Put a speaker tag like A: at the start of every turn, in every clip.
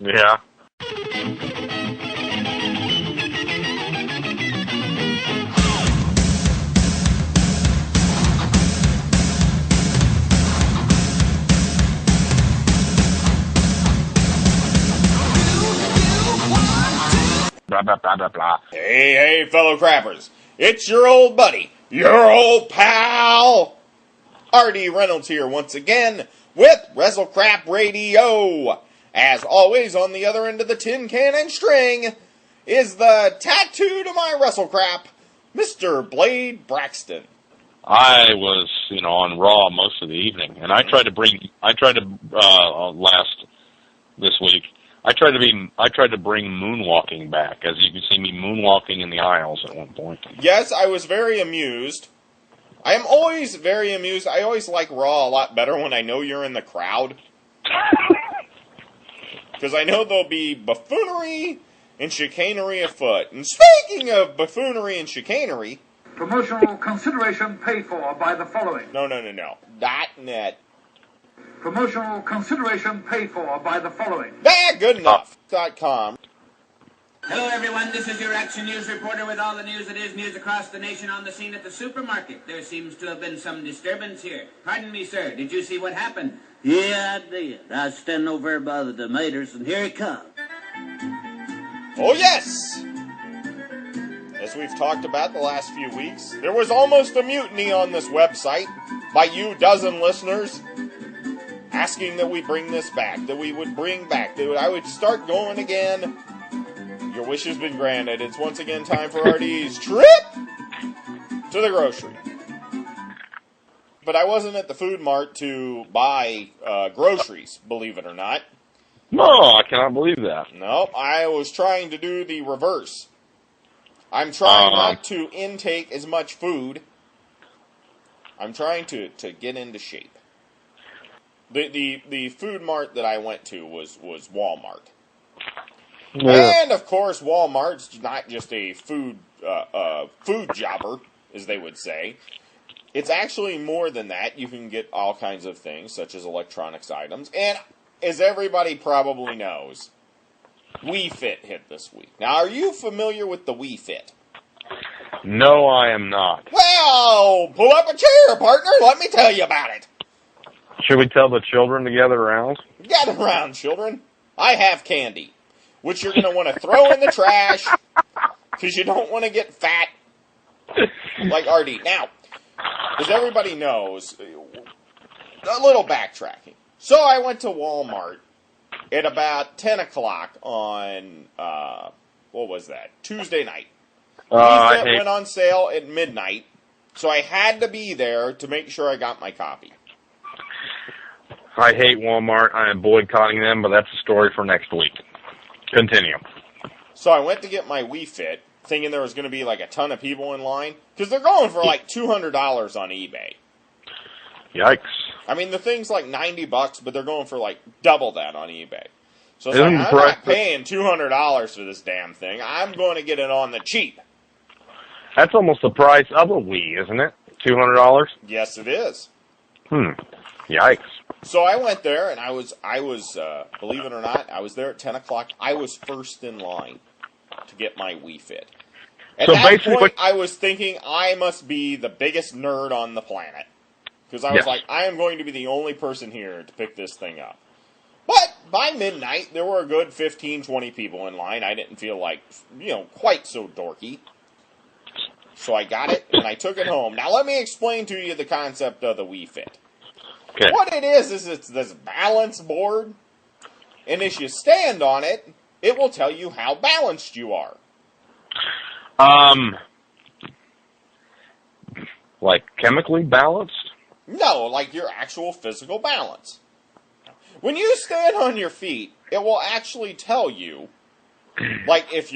A: Yeah. Blah, blah, blah, blah, blah.
B: Hey, fellow crappers. It's your old buddy, your old pal, R.D. Reynolds here once again with WrestleCrap Radio. As always, on the other end of the tin can and string is the tattoo to my WrestleCrap, Mr. Blade Braxton.
A: I was, on Raw most of the evening, and I tried to this week. I tried to bring moonwalking back, as you can see me moonwalking in the aisles at one point.
B: Yes, I was very amused. I am always very amused. I always like Raw a lot better when I know you're in the crowd. Because I know there'll be buffoonery and chicanery afoot. And speaking of buffoonery and chicanery...
C: Promotional consideration paid for by the following.
B: No. .net.
C: Promotional consideration paid for by the following.
B: Good enough. .com.
D: Hello, everyone. This is your Action News reporter with all the news that is news across the nation on the scene at the supermarket. There seems to have been some disturbance here. Pardon me, sir. Did you see what happened?
E: Yeah, I did. I was standing over there by the tomatoes, and here it comes.
B: Oh, yes! As we've talked about the last few weeks, there was almost a mutiny on this website by you dozen listeners asking that we bring this back, that we would bring back, that I would start going again. Your wish has been granted. It's once again time for RD's trip to the grocery. But I wasn't at the food mart to buy groceries, believe it or not.
A: No, I cannot believe that.
B: No, I was trying to do the reverse. I'm trying not to intake as much food. I'm trying to get into shape. The food mart that I went to was Walmart.
A: Yeah.
B: And, of course, Walmart's not just a food jobber, as they would say. It's actually more than that. You can get all kinds of things, such as electronics items. And, as everybody probably knows, Wii Fit hit this week. Now, are you familiar with the Wii Fit?
A: No, I am not.
B: Well, pull up a chair, partner. Let me tell you about it.
A: Should we tell the children to gather around?
B: Gather around, children. I have candy, which you're going to want to throw in the trash because you don't want to get fat like RD. Now, as everybody knows, a little backtracking. So I went to Walmart at about 10 o'clock on, what was that, Tuesday night. It went on sale at midnight, so I had to be there to make sure I got my copy.
A: I hate Walmart. I am boycotting them, but that's a story for next week. Continue.
B: So I went to get my Wii Fit, thinking there was going to be like a ton of people in line, because they're going for like $200 on eBay.
A: Yikes.
B: I mean, the thing's like $90, but they're going for like double that on eBay. So it's like, I'm not paying $200 for this damn thing. I'm going to get it on the cheap.
A: That's almost the price of a Wii, isn't it? $200?
B: Yes, it is.
A: Yikes.
B: So I went there, and I was, believe it or not, I was there at 10 o'clock. I was first in line to get my Wii Fit. At that point, I was thinking I must be the biggest nerd on the planet. Because I was like, I am going to be the only person here to pick this thing up. But by midnight, there were a good 15, 20 people in line. I didn't feel like, quite so dorky. So I got it, and I took it home. Now, let me explain to you the concept of the Wii Fit.
A: Okay.
B: What it is it's this balance board, and as you stand on it, it will tell you how balanced you are.
A: Like chemically balanced?
B: No, like your actual physical balance. When you stand on your feet, it will actually tell you, like as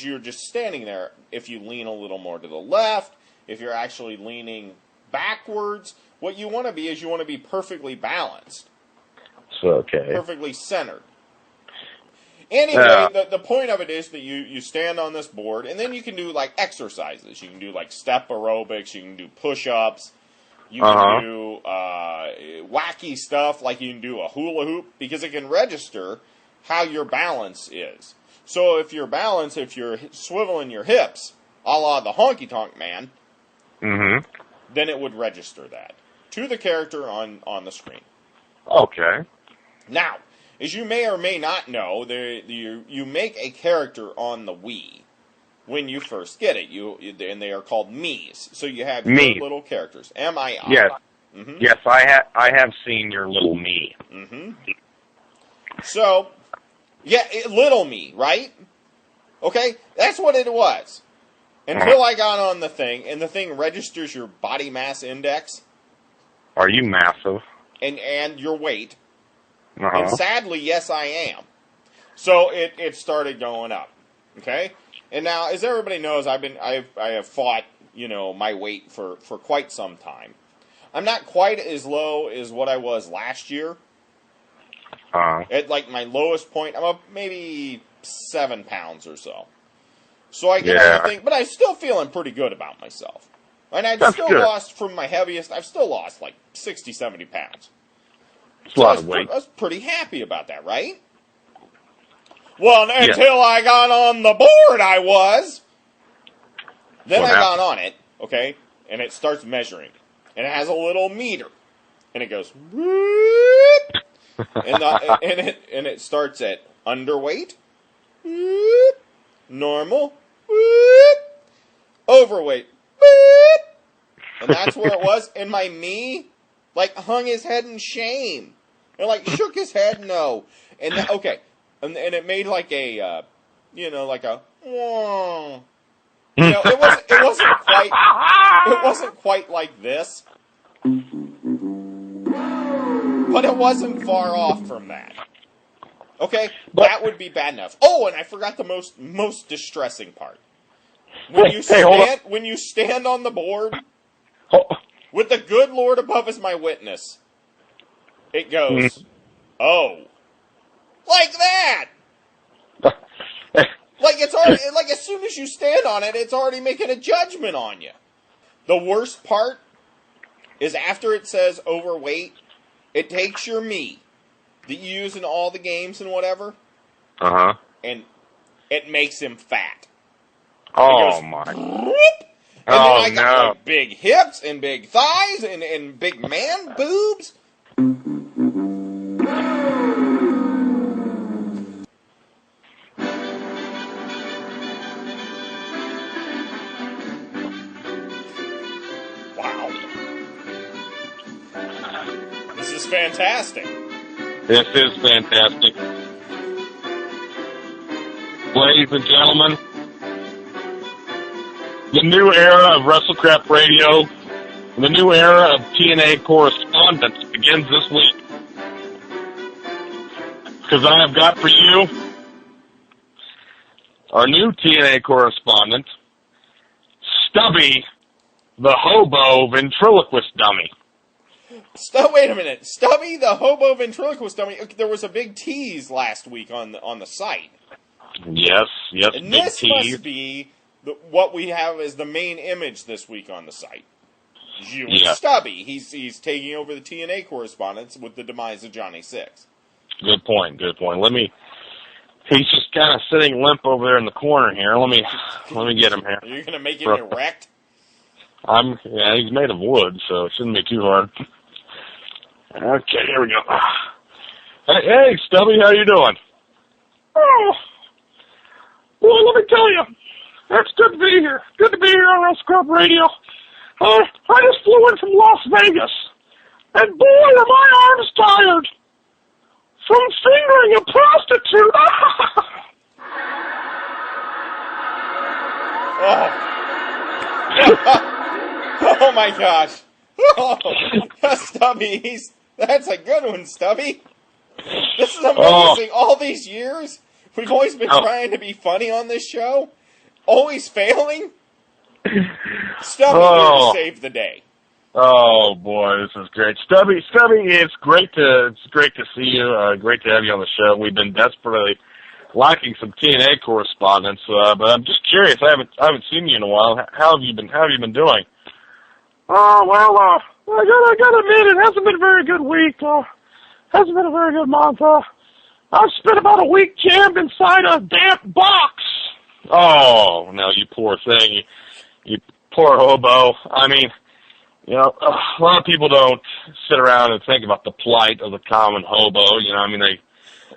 B: you're just standing there, if you lean a little more to the left, if you're actually leaning backwards. What you want to be is you want to be perfectly balanced.
A: Okay.
B: Perfectly centered. Anyway, the point of it is that you stand on this board, and then you can do, like, exercises. You can do, like, step aerobics. You can do push-ups. You can do wacky stuff, like you can do a hula hoop, because it can register how your balance is. So if you're swiveling your hips, a la the Honky Tonk Man, then it would register that to the character on the screen.
A: Okay.
B: Now, as you may or may not know, you make a character on the Wii when you first get it. And they are called Mii's. So you have your little characters. M-I-I.
A: Yes. Yes, I have seen your little Mii.
B: So, yeah, little me, right? Okay, that's what it was. Until I got on the thing, and the thing registers your body mass index.
A: Are you massive?
B: And your weight. And sadly, yes, I am. So it started going up. Okay? And now, as everybody knows, I have fought, my weight for quite some time. I'm not quite as low as what I was last year. At like my lowest point, I'm up maybe 7 pounds or so. So I get everything, but I'm still feeling pretty good about myself. And I've still lost from my heaviest, I've still lost like 60, 70 pounds.
A: It's a lot of weight.
B: I was pretty happy about that, right? Well, until I got on the board, I was. Then I got on it, okay, and it starts measuring. And it has a little meter. And it goes, whoop. And it starts at underweight, whoop, normal, whoop, overweight, whoop. And that's where it was. And my Mii, like, hung his head in shame. And, like, shook his head no. And, okay. And it made, like, a, like a, whoa. It wasn't quite like this. But it wasn't far off from that. Okay? That would be bad enough. Oh, and I forgot the most distressing part. When you stand on the board, with the good Lord above as my witness, it goes, oh. Like that! Like it's already, like as soon as you stand on it, it's already making a judgment on you. The worst part is after it says overweight, it takes your Mii that you use in all the games and whatever, and it makes him fat.
A: Oh my!
B: And then I got like big hips and big thighs and big man boobs. Fantastic.
A: This is fantastic. Ladies and gentlemen, the new era of WrestleCrap Radio, the new era of TNA correspondence begins this week. Because I have got for you our new TNA correspondent, Stubby, the hobo ventriloquist dummy.
B: Wait a minute. Stubby, the hobo ventriloquist dummy. There was a big tease last week on the site.
A: Yes,
B: and
A: big
B: this
A: tease.
B: Must be what we have as the main image this week on the site. You and Stubby. He's taking over the TNA correspondence with the demise of Johnny Six.
A: Good point. He's just kind of sitting limp over there in the corner here. Let me get him here.
B: Are you going to make him erect?
A: He's made of wood, so it shouldn't be too hard. Okay, here we go. Hey, Stubby, how you doing? Oh, well, let me tell you, it's good to be here. Good to be here on WrestleCrap Radio. I just flew in from Las Vegas, and boy, are my arms tired from fingering a prostitute.
B: Oh my gosh. Oh, Stubby, that's a good one, Stubby. This is amazing. All these years, we've always been trying to be funny on this show, always failing. Stubby really saved the day.
A: Oh boy, this is great, Stubby. It's great to see you. Great to have you on the show. We've been desperately lacking some TNA correspondence, but I'm just curious. I haven't seen you in a while. How have you been doing? I gotta admit, it hasn't been a very good week. Hasn't been a very good month. I've spent about a week jammed inside a damp box. Oh, no, you poor thing. You poor hobo. I mean, you know, a lot of people don't sit around and think about the plight of the common hobo. You know, I mean,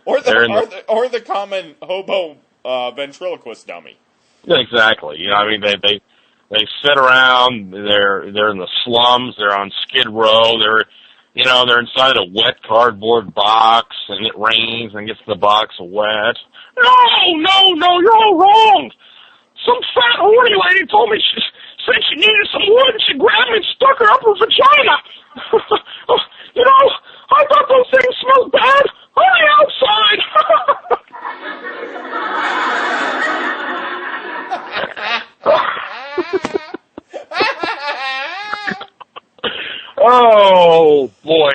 B: or the common hobo ventriloquist dummy.
A: Yeah, exactly. You know, I mean, they sit around. They're in the slums. They're on Skid Row. They're inside a wet cardboard box, and it rains and gets the box wet. No, you're all wrong. Some fat horny lady told me said she needed some wood, and she grabbed me and stuck her up her vagina. You know, I thought those things smelled bad on the outside. Oh boy,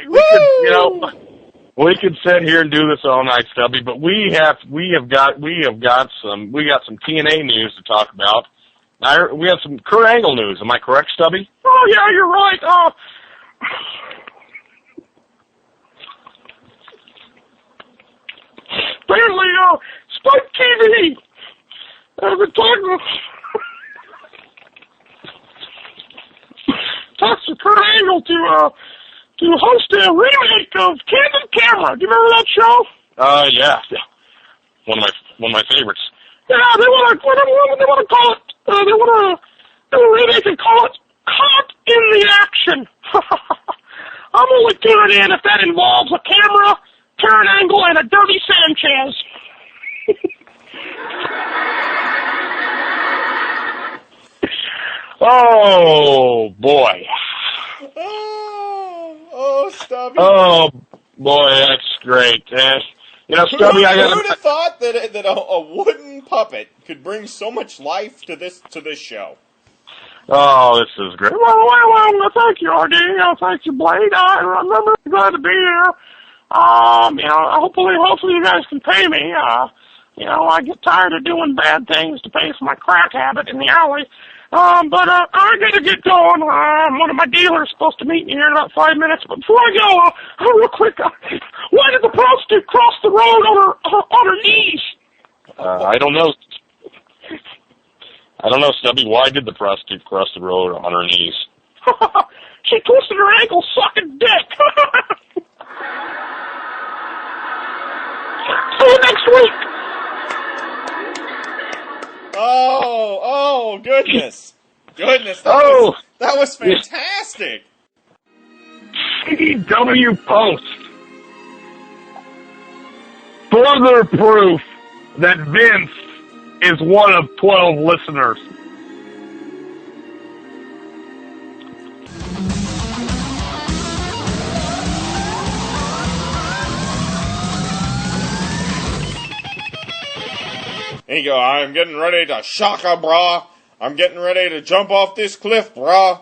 A: we could sit here and do this all night, Stubby. But we got some TNA news to talk about. We have some Kurt Angle news. Am I correct, Stubby? Oh yeah, you're right. Apparently, Spike TV has been talking. Talks to Kurt Angle to host a remake of Candid Camera. Do you remember that show? Yeah. One of my favorites. Yeah, they want to call it. They want to remake and call it Caught in the Action. I'm only tuning in if that involves a camera, Kurt Angle, and a dirty Sanchez. Oh, boy.
B: Oh, Stubby.
A: Oh, boy, that's great. You know, Stubby,
B: who'd have thought that a wooden puppet could bring so much life to this show?
A: Oh, this is great. Well, thank you, RD. Thank you, Blade. I'm glad to be here. You know, hopefully you guys can pay me. You know, I get tired of doing bad things to pay for my crack habit in the alley. But I gotta get going. One of my dealers is supposed to meet me here in about 5 minutes. But before I go, real quick, why did the prostitute cross the road on her knees? I don't know. I don't know, Stubby. Why did the prostitute cross the road on her knees? She twisted her ankle sucking dick. See you next week.
B: Oh, goodness. That was fantastic.
A: CW Post. Further proof that Vince is one of 12 listeners.
B: There you go. I'm getting ready to shaka, brah. I'm getting ready to jump off this cliff, brah.